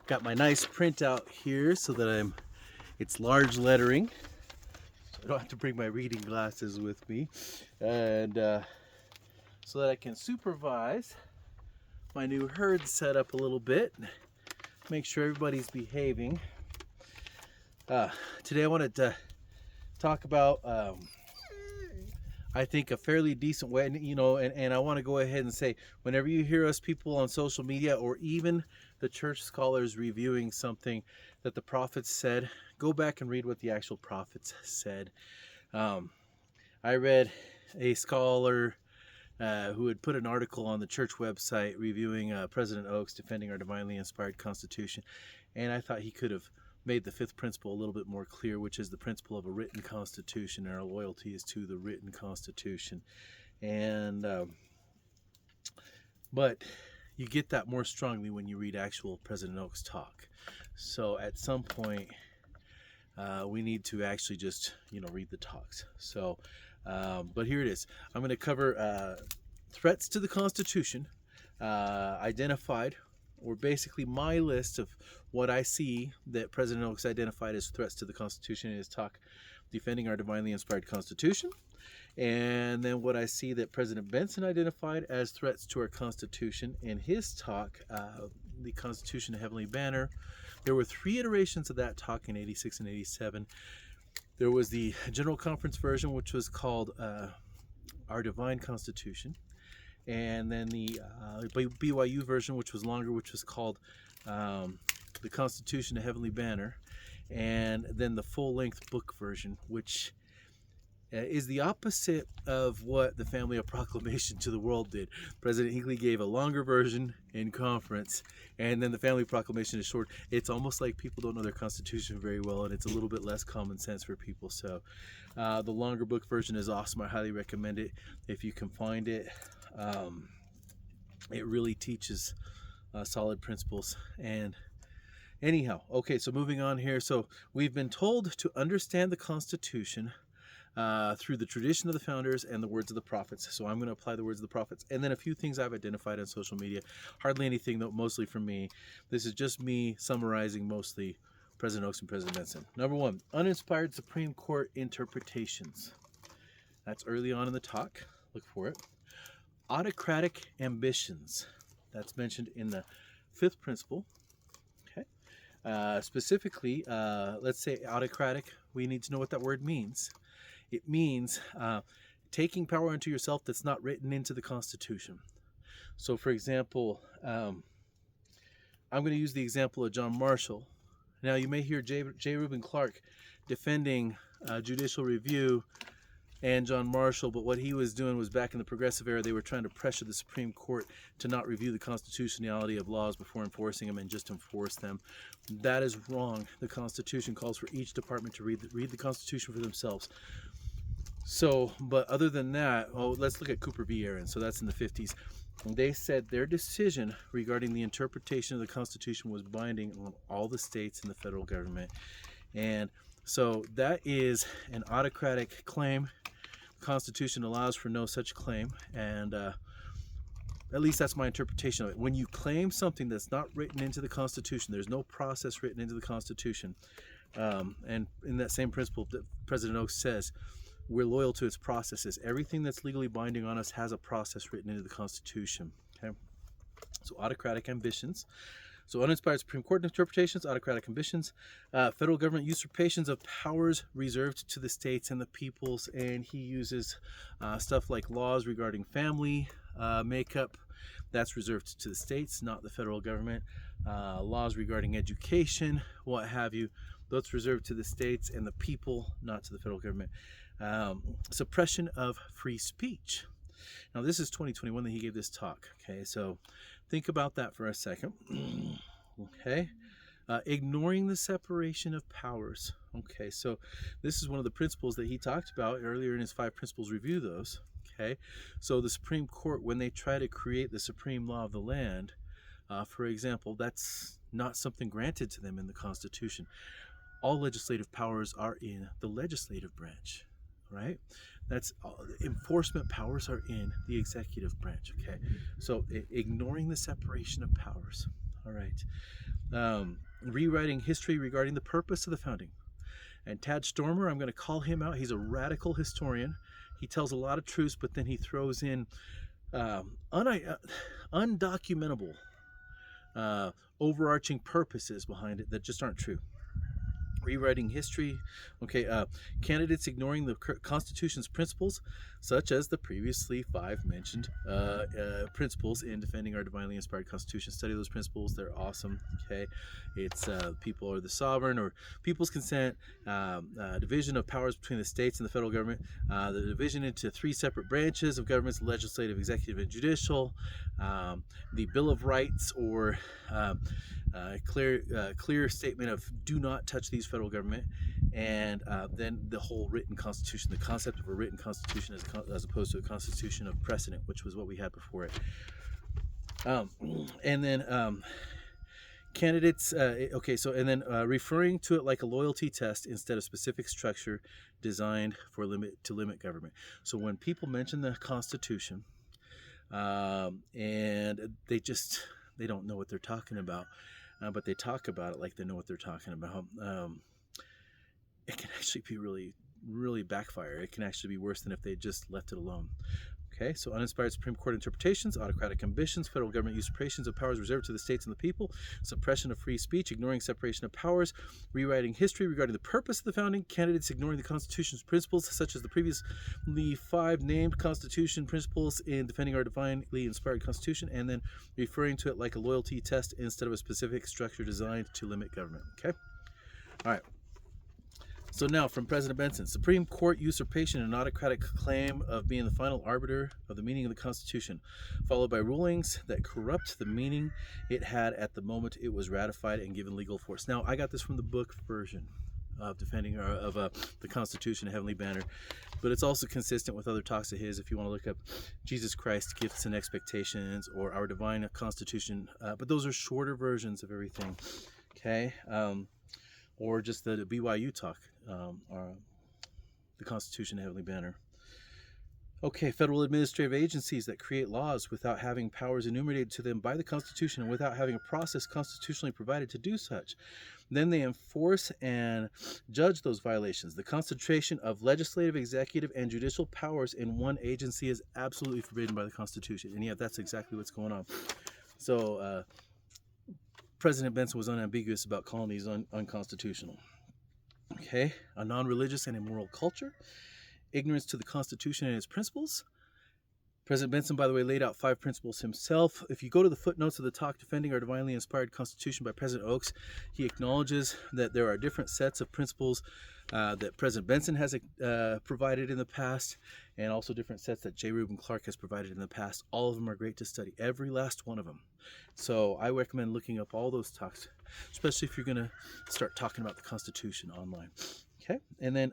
Got my nice printout here so that it's large lettering. So I don't have to bring my reading glasses with me. And so that I can supervise my new herd setup a little bit. Make sure everybody's behaving. Today I wanted to talk about I think a fairly decent way, and I want to go ahead and say, whenever you hear us people on social media or even the church scholars reviewing something that the prophets said, go back and read what the actual prophets said. I read a scholar who had put an article on the church website reviewing President Oaks defending our divinely inspired Constitution, and I thought he could have made the fifth principle a little bit more clear, which is the principle of a written constitution, and our loyalty is to the written constitution. And but you get that more strongly when you read actual President Oaks talk. So at some point we need to actually just read the talks. So but here it is. I'm going to cover threats to the Constitution, identified, or basically my list of what I see that President Oaks identified as threats to the Constitution in his talk, defending our divinely inspired Constitution, and then what I see that President Benson identified as threats to our Constitution in his talk, the Constitution, a Heavenly Banner. There were 3 iterations of that talk in 86 and 87. There was the General Conference version, which was called Our Divine Constitution. And then the BYU version, which was longer, which was called The Constitution, a Heavenly Banner. And then the full-length book version, which is the opposite of what the Family of Proclamation to the World did. President Hinckley gave a longer version in conference, and then the Family Proclamation is short. It's almost like people don't know their Constitution very well, and it's a little bit less common sense for people. So the longer book version is awesome. I highly recommend it if you can find it. It really teaches solid principles. And anyhow, okay, so moving on here. So we've been told to understand the Constitution through the tradition of the founders and the words of the prophets. So I'm going to apply the words of the prophets, and then a few things I've identified on social media. Hardly anything, though, mostly from me. This is just me summarizing mostly President Oaks and President Benson. Number 1, uninspired Supreme Court interpretations. That's early on in the talk. Look for it. Autocratic ambitions. That's mentioned in the 5th principle. Okay. Specifically, let's say autocratic. We need to know what that word means. It means taking power into yourself that's not written into the Constitution. So, for example, I'm going to use the example of John Marshall. Now, you may hear J. Reuben Clark defending judicial review and John Marshall, but what he was doing was, back in the progressive era, they were trying to pressure the Supreme Court to not review the constitutionality of laws before enforcing them and just enforce them. That is wrong. The Constitution calls for each department to read the Constitution for themselves. So, but other than that, let's look at Cooper v. Aaron. So that's in the 50s. They said their decision regarding the interpretation of the Constitution was binding on all the states and the federal government. And so that is an autocratic claim. The Constitution allows for no such claim, and at least that's my interpretation of it. When you claim something that's not written into the Constitution, there's no process written into the Constitution. And in that same principle that President Oaks says, we're loyal to its processes. Everything that's legally binding on us has a process written into the Constitution. Okay, so autocratic ambitions. So uninspired Supreme Court interpretations, autocratic ambitions, federal government usurpations of powers reserved to the states and the peoples, and he uses stuff like laws regarding family makeup. That's reserved to the states, not the federal government. Laws regarding education, what have you, that's reserved to the states and the people, not to the federal government. Suppression of free speech. Now, this is 2021 that he gave this talk. Okay, so think about that for a second. Okay, ignoring the separation of powers. Okay, so this is one of the principles that he talked about earlier in his 5 principles review. Those. Okay, so the Supreme Court, when they try to create the supreme law of the land, for example, that's not something granted to them in the Constitution. All legislative powers are in the legislative branch, right? That's enforcement powers are in the executive branch. Okay, so ignoring the separation of powers. All right. Rewriting history regarding the purpose of the founding. And Tad Stormer, I'm going to call him out. He's a radical historian. He tells a lot of truths, but then he throws in undocumentable, overarching purposes behind it that just aren't true. Rewriting history. Okay, candidates ignoring the Constitution's principles, such as the previously 5 mentioned principles in defending our divinely inspired Constitution. Study those principles; they're awesome. Okay, it's people are the sovereign, or people's consent, division of powers between the states and the federal government, the division into 3 separate branches of governments: legislative, executive, and judicial. The Bill of Rights, or clear statement of do not touch these federal government, and then the whole written constitution, the concept of a written constitution as opposed to a constitution of precedent, which was what we had before it. And then candidates, referring to it like a loyalty test instead of specific structure designed for to limit government. So when people mention the Constitution, and they don't know what they're talking about, but they talk about it like they know what they're talking about. It can actually be really, really backfire. It can actually be worse than if they just left it alone. Okay, so uninspired Supreme Court interpretations, autocratic ambitions, federal government usurpations of powers reserved to the states and the people, suppression of free speech, ignoring separation of powers, rewriting history regarding the purpose of the founding, candidates ignoring the Constitution's principles, such as the previously 5 named Constitution principles in defending our divinely inspired Constitution, and then referring to it like a loyalty test instead of a specific structure designed to limit government. Okay? All right. So now, from President Benson, Supreme Court usurpation and autocratic claim of being the final arbiter of the meaning of the Constitution, followed by rulings that corrupt the meaning it had at the moment it was ratified and given legal force. Now, I got this from the book version of defending the Constitution, Heavenly Banner, but it's also consistent with other talks of his. If you want to look up Jesus Christ, Gifts and Expectations, or Our Divine Constitution, but those are shorter versions of everything. Okay. Or just the BYU talk, the Constitution, Heavenly Banner. Okay, federal administrative agencies that create laws without having powers enumerated to them by the Constitution and without having a process constitutionally provided to do such. Then they enforce and judge those violations. The concentration of legislative, executive, and judicial powers in one agency is absolutely forbidden by the Constitution. And yet that's exactly what's going on. So, President Benson was unambiguous about calling these unconstitutional. Okay, a non-religious and immoral culture, ignorance to the Constitution and its principles. President Benson, by the way, laid out 5 principles himself. If you go to the footnotes of the talk Defending Our Divinely Inspired Constitution by President Oaks, he acknowledges that there are different sets of principles that President Benson has provided in the past, and also different sets that J. Reuben Clark has provided in the past. All of them are great to study, every last one of them. So I recommend looking up all those talks, especially if you're going to start talking about the Constitution online. Okay, and then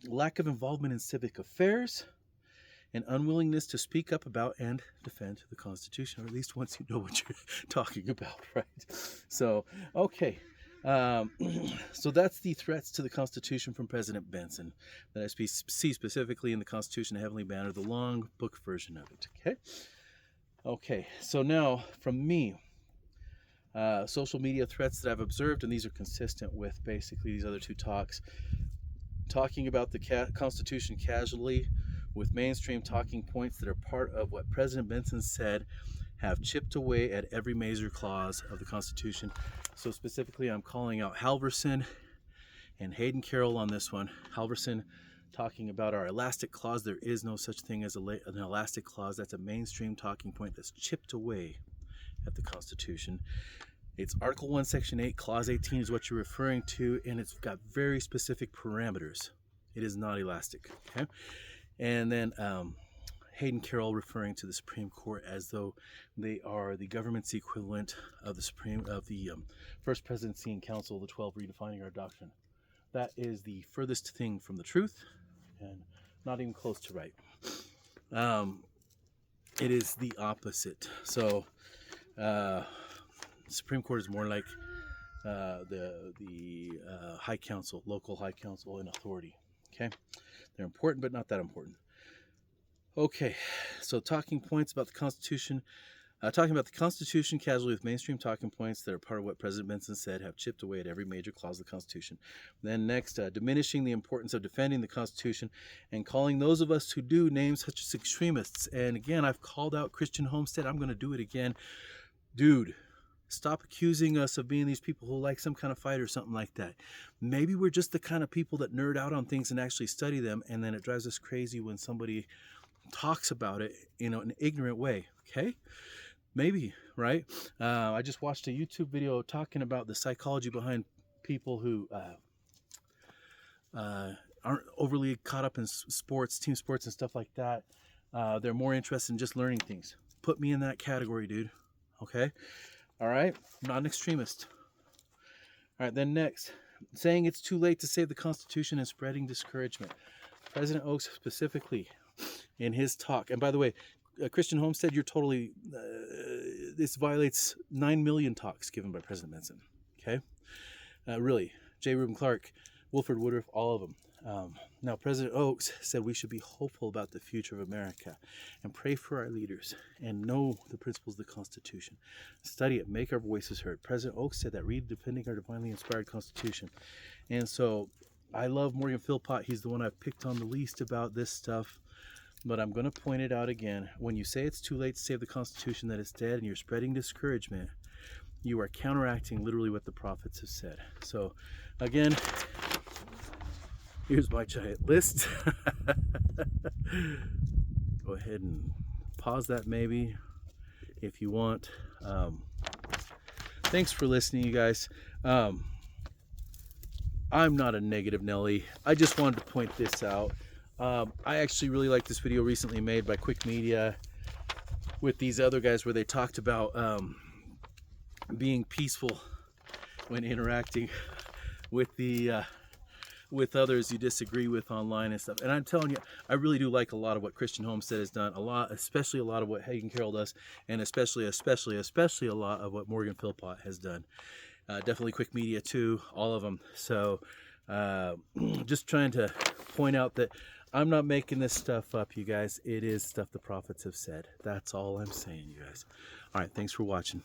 lack of involvement in civic affairs, and unwillingness to speak up about and defend the Constitution, or at least once you know what you're talking about, right? So, okay. So that's the threats to the Constitution from President Benson that I see specifically in the Constitution Heavenly Banner, the long book version of it, okay? Okay, so now from me, social media threats that I've observed, and these are consistent with basically these other 2 talks, talking about the Constitution casually, with mainstream talking points that are part of what President Benson said have chipped away at every major clause of the Constitution. So specifically, I'm calling out Halverson and Hayden Carroll on this one. Halverson talking about our elastic clause. There is no such thing as an elastic clause. That's a mainstream talking point that's chipped away at the Constitution. It's Article 1, Section 8, Clause 18 is what you're referring to, and it's got very specific parameters. It is not elastic, okay? And then Hayden Carroll referring to the Supreme Court as though they are the government's equivalent of the First Presidency and Council of the 12 redefining our doctrine. That is the furthest thing from the truth, and not even close to right. It is the opposite. So Supreme Court is more like the High Council, local High Council and authority. Okay, they're important, but not that important. Okay, so talking points about the Constitution. Talking about the Constitution casually with mainstream talking points that are part of what President Benson said have chipped away at every major clause of the Constitution. Then next, diminishing the importance of defending the Constitution and calling those of us who do names such as extremists. And again, I've called out Christian Homestead. I'm going to do it again. Dude, stop accusing us of being these people who like some kind of fight or something like that. Maybe we're just the kind of people that nerd out on things and actually study them, and then it drives us crazy when somebody talks about it in an ignorant way, okay? Maybe, right? I just watched a YouTube video talking about the psychology behind people who aren't overly caught up in sports, team sports and stuff like that. They're more interested in just learning things. Put me in that category, dude. Okay? All right? I'm not an extremist. All right, then next. Saying it's too late to save the Constitution and spreading discouragement. President Oaks specifically in his talk, and by the way, Christian Homestead, you're totally, this violates 9 million talks given by President Benson, okay? Really, J. Reuben Clark, Wilford Woodruff, all of them. Now, President Oaks said we should be hopeful about the future of America and pray for our leaders and know the principles of the Constitution. Study it, make our voices heard. President Oaks said that, read defending our divinely inspired Constitution. And so I love Morgan Philpot. He's the one I've picked on the least about this stuff. But I'm going to point it out again. When you say it's too late to save the Constitution, that it's dead, and you're spreading discouragement, you are counteracting literally what the prophets have said. So, again, here's my giant list. Go ahead and pause that maybe if you want. Thanks for listening, you guys. I'm not a negative Nelly. I just wanted to point this out. I actually really liked this video recently made by Cwic Media with these other guys where they talked about being peaceful when interacting with the with others you disagree with online and stuff. And I'm telling you, I really do like a lot of what Christian Homestead has done, especially a lot of what Hayden Carroll does, and especially a lot of what Morgan Philpot has done. Definitely Cwic Media too, all of them. So just trying to point out that I'm not making this stuff up, you guys. It is stuff the prophets have said. That's all I'm saying, you guys. All right, thanks for watching.